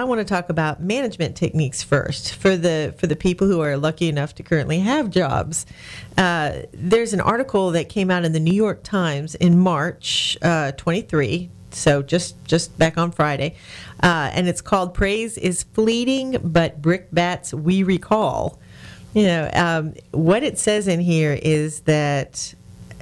want to talk about management techniques first for the people who are lucky enough to currently have jobs. There's an article that came out in the New York Times in March 23, so just back on Friday, and it's called "Praise is Fleeting, but Brickbats We Recall." What it says in here is that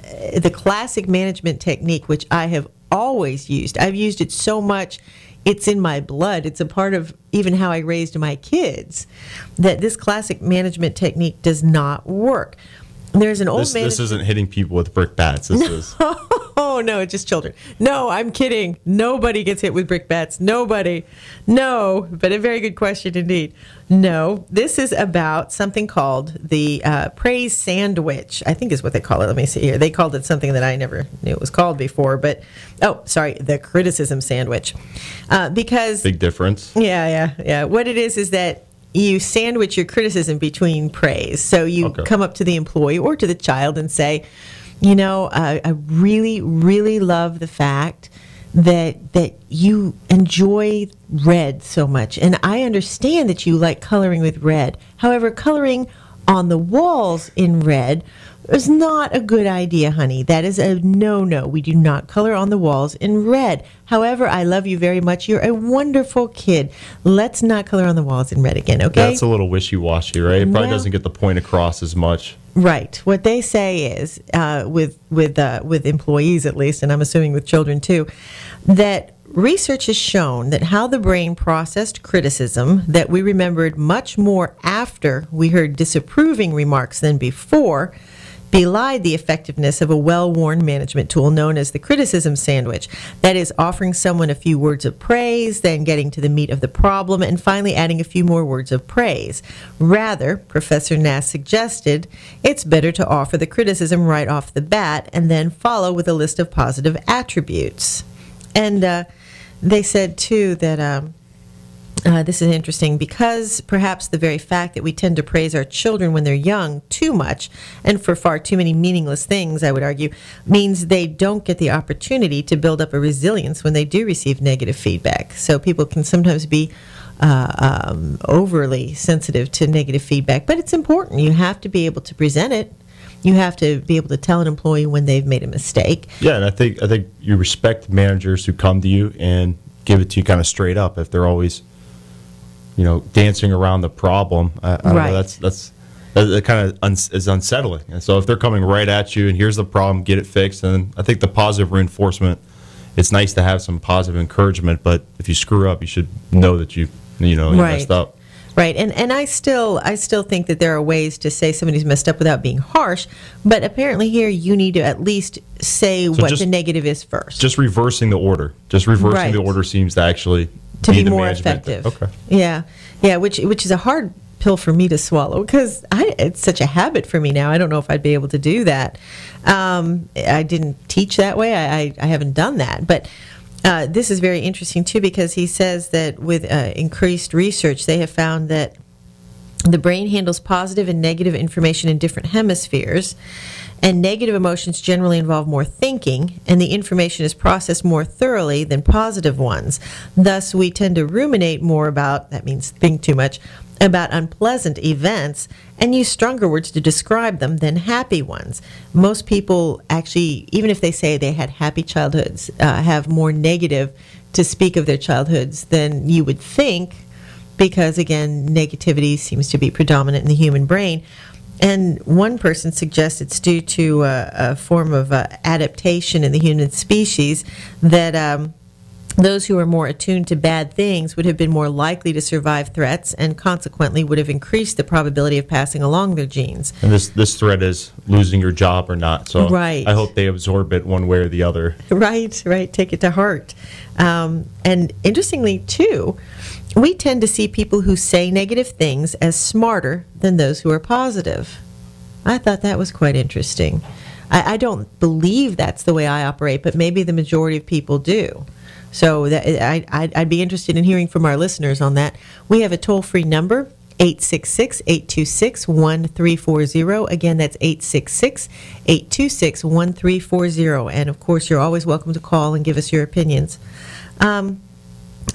the classic management technique, which I have always used, I've used it so much, it's in my blood. It's a part of even how I raised my kids, that this classic management technique does not work. There's an old This isn't hitting people with brick bats. This is. Oh, no, it's just children. No, I'm kidding. Nobody gets hit with brick bats. Nobody. No, but a very good question indeed. No, this is about something called the praise sandwich, I think is what they call it. Let me see here. They called it something that I never knew it was called before, but, the criticism sandwich. Because... Big difference. Yeah. What it is that you sandwich your criticism between praise. So you come up to the employee or to the child and say, I really, really love the fact that you enjoy red so much. And I understand that you like coloring with red. However, coloring on the walls in red is not a good idea, honey. That is a no-no. We do not color on the walls in red. However, I love you very much. You're a wonderful kid. Let's not color on the walls in red again, okay? That's a little wishy-washy, right? It probably doesn't get the point across as much. Right. What they say is, with employees at least, and I'm assuming with children too, that research has shown that how the brain processed criticism, that we remembered much more after we heard disapproving remarks than before, belied the effectiveness of a well-worn management tool known as the criticism sandwich. That is, offering someone a few words of praise, then getting to the meat of the problem, and finally adding a few more words of praise. Rather, Professor Nass suggested, it's better to offer the criticism right off the bat and then follow with a list of positive attributes. And they said, too, that... this is interesting because perhaps the very fact that we tend to praise our children when they're young too much and for far too many meaningless things, I would argue, means they don't get the opportunity to build up a resilience when they do receive negative feedback. So people can sometimes be overly sensitive to negative feedback, but it's important. You have to be able to present it. You have to be able to tell an employee when they've made a mistake. Yeah, and I think you respect managers who come to you and give it to you kind of straight up if they're always dancing around the problem. I don't know, that kind of is unsettling. And so if they're coming right at you and here's the problem, get it fixed, and I think the positive reinforcement, it's nice to have some positive encouragement, but if you screw up, you should know that you messed up. Right, and I still think that there are ways to say somebody's messed up without being harsh, but apparently here you need to at least say what the negative is first. Just reversing the order. The order seems to actually be more effective. Okay. Yeah, which is a hard pill for me to swallow because it's such a habit for me now. I don't know if I'd be able to do that. I didn't teach that way. I haven't done that, but. This is very interesting, too, because he says that with increased research, they have found that the brain handles positive and negative information in different hemispheres, and negative emotions generally involve more thinking, and the information is processed more thoroughly than positive ones. Thus, we tend to ruminate more about, that means think too much, about unpleasant events and use stronger words to describe them than happy ones. Most people actually, even if they say they had happy childhoods, have more negative to speak of their childhoods than you would think because, again, negativity seems to be predominant in the human brain. And one person suggests it's due to a form of adaptation in the human species that those who are more attuned to bad things would have been more likely to survive threats and consequently would have increased the probability of passing along their genes. And this threat is losing your job or not. So I hope they absorb it one way or the other. Right. Take it to heart. And interestingly, too, we tend to see people who say negative things as smarter than those who are positive. I thought that was quite interesting. I don't believe that's the way I operate, but maybe the majority of people do. So I'd be interested in hearing from our listeners on that. We have a toll-free number, 866-826-1340. Again, that's 866-826-1340. And, of course, you're always welcome to call and give us your opinions.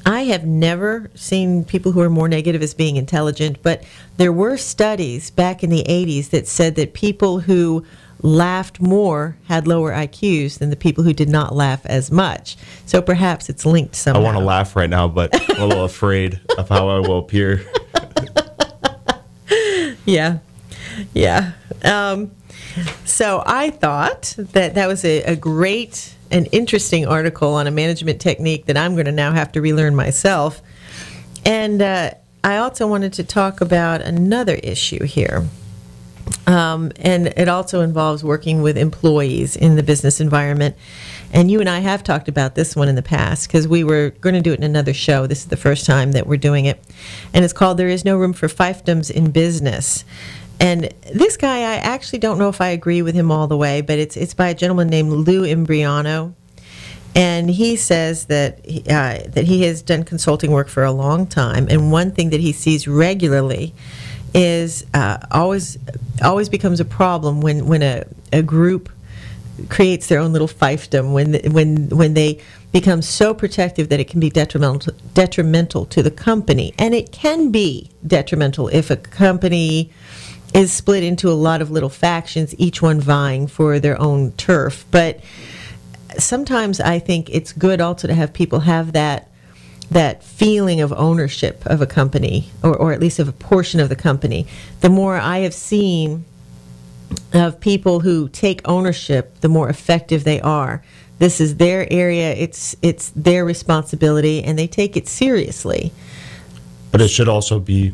I have never seen people who are more negative as being intelligent, but there were studies back in the 80s that said that people who laughed more had lower IQs than the people who did not laugh as much. So perhaps it's linked somehow. I want to laugh right now, but I'm a little afraid of how I will appear. Yeah. So I thought that was a great and interesting article on a management technique that I'm going to now have to relearn myself. And I also wanted to talk about another issue here. And it also involves working with employees in the business environment. And you and I have talked about this one in the past because we were going to do it in another show. This is the first time that we're doing it. And it's called There Is No Room for Fiefdoms in Business. And this guy, I actually don't know if I agree with him all the way, but it's by a gentleman named Lou Imbriano. And he says that he has done consulting work for a long time. And one thing that he sees regularly is always becomes a problem when a group creates their own little fiefdom, when they become so protective that it can be detrimental to the company. And it can be detrimental if a company is split into a lot of little factions, each one vying for their own turf. But sometimes I think it's good also to have people have that feeling of ownership of a company, or at least of a portion of the company. The more I have seen of people who take ownership, the more effective they are. This is their area, it's their responsibility, and they take it seriously. But it should also be,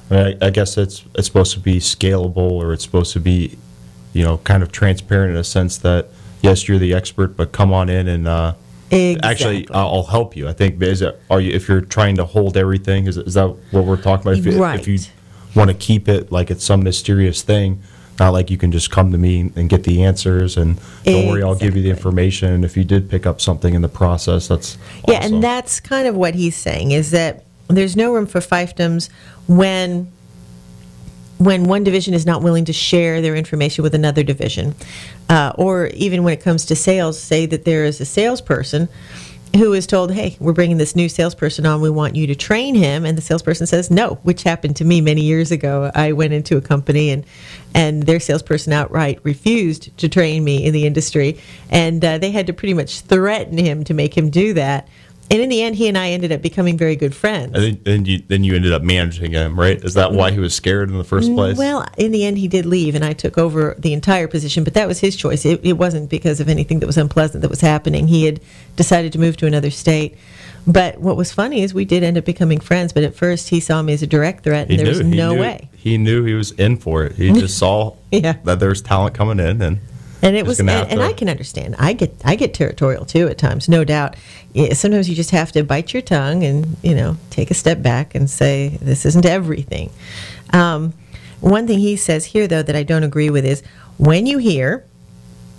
I guess it's supposed to be scalable, or it's supposed to be, kind of transparent in a sense that, yes, you're the expert, but come on in and exactly. Actually, I'll help you. I think if you're trying to hold everything, is that what we're talking about? Right. If you want to keep it like it's some mysterious thing, not like you can just come to me and get the answers and don't worry, I'll give you the information. And if you did pick up something in the process, that's awesome. Yeah, and that's kind of what he's saying, is that there's no room for fiefdoms when one division is not willing to share their information with another division. Or even when it comes to sales, say that there is a salesperson who is told, hey, we're bringing this new salesperson on, we want you to train him, and the salesperson says no, which happened to me many years ago. I went into a company and their salesperson outright refused to train me in the industry, and they had to pretty much threaten him to make him do that. And in the end, he and I ended up becoming very good friends. And then you ended up managing him, right? Is that why he was scared in the first place? Well, in the end, he did leave, and I took over the entire position. But that was his choice. It wasn't because of anything that was unpleasant that was happening. He had decided to move to another state. But what was funny is we did end up becoming friends. But at first, he saw me as a direct threat, and there was no way. He knew he was in for it. He just saw that there's talent coming in, and it was, and I can understand. I get territorial too at times, no doubt. Sometimes you just have to bite your tongue and take a step back and say this isn't everything. One thing he says here, though, that I don't agree with is when you hear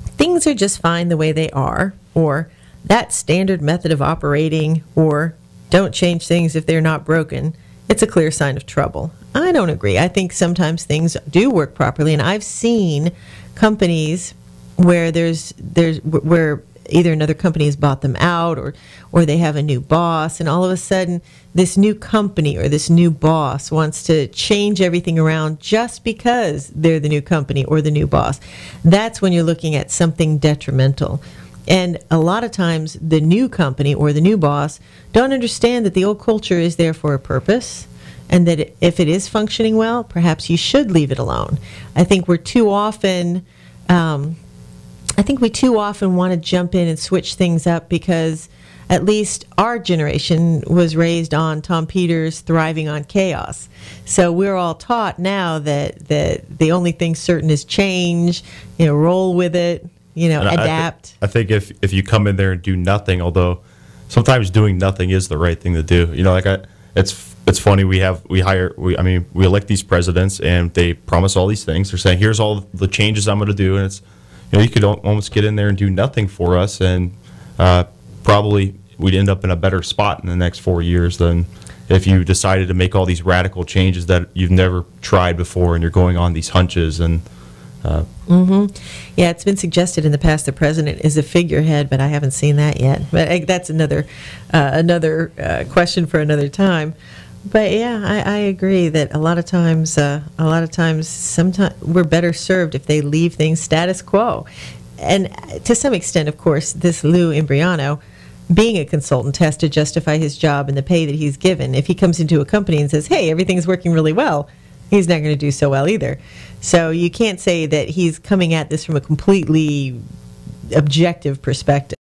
things are just fine the way they are, or that standard method of operating, or don't change things if they're not broken, it's a clear sign of trouble. I don't agree. I think sometimes things do work properly, and I've seen companies where where either another company has bought them out, or they have a new boss, and all of a sudden this new company or this new boss wants to change everything around just because they're the new company or the new boss. That's when you're looking at something detrimental. And a lot of times the new company or the new boss don't understand that the old culture is there for a purpose, and that if it is functioning well, perhaps you should leave it alone. I think we too often want to jump in and switch things up because at least our generation was raised on Tom Peters thriving on chaos. So we're all taught now that the only thing certain is change, roll with it, adapt. I think if you come in there and do nothing, although sometimes doing nothing is the right thing to do. It's funny, we elect these presidents and they promise all these things. They're saying, here's all the changes I'm going to do, and it's you could almost get in there and do nothing for us, and probably we'd end up in a better spot in the next 4 years than if you decided to make all these radical changes that you've never tried before, and you're going on these hunches. And Yeah, it's been suggested in the past the president is a figurehead, but I haven't seen that yet. But that's another question for another time. But yeah, I agree that a lot of times, sometimes we're better served if they leave things status quo. And to some extent, of course, this Lou Imbriano, being a consultant, has to justify his job and the pay that he's given. If he comes into a company and says, hey, everything's working really well, he's not going to do so well either. So you can't say that he's coming at this from a completely objective perspective.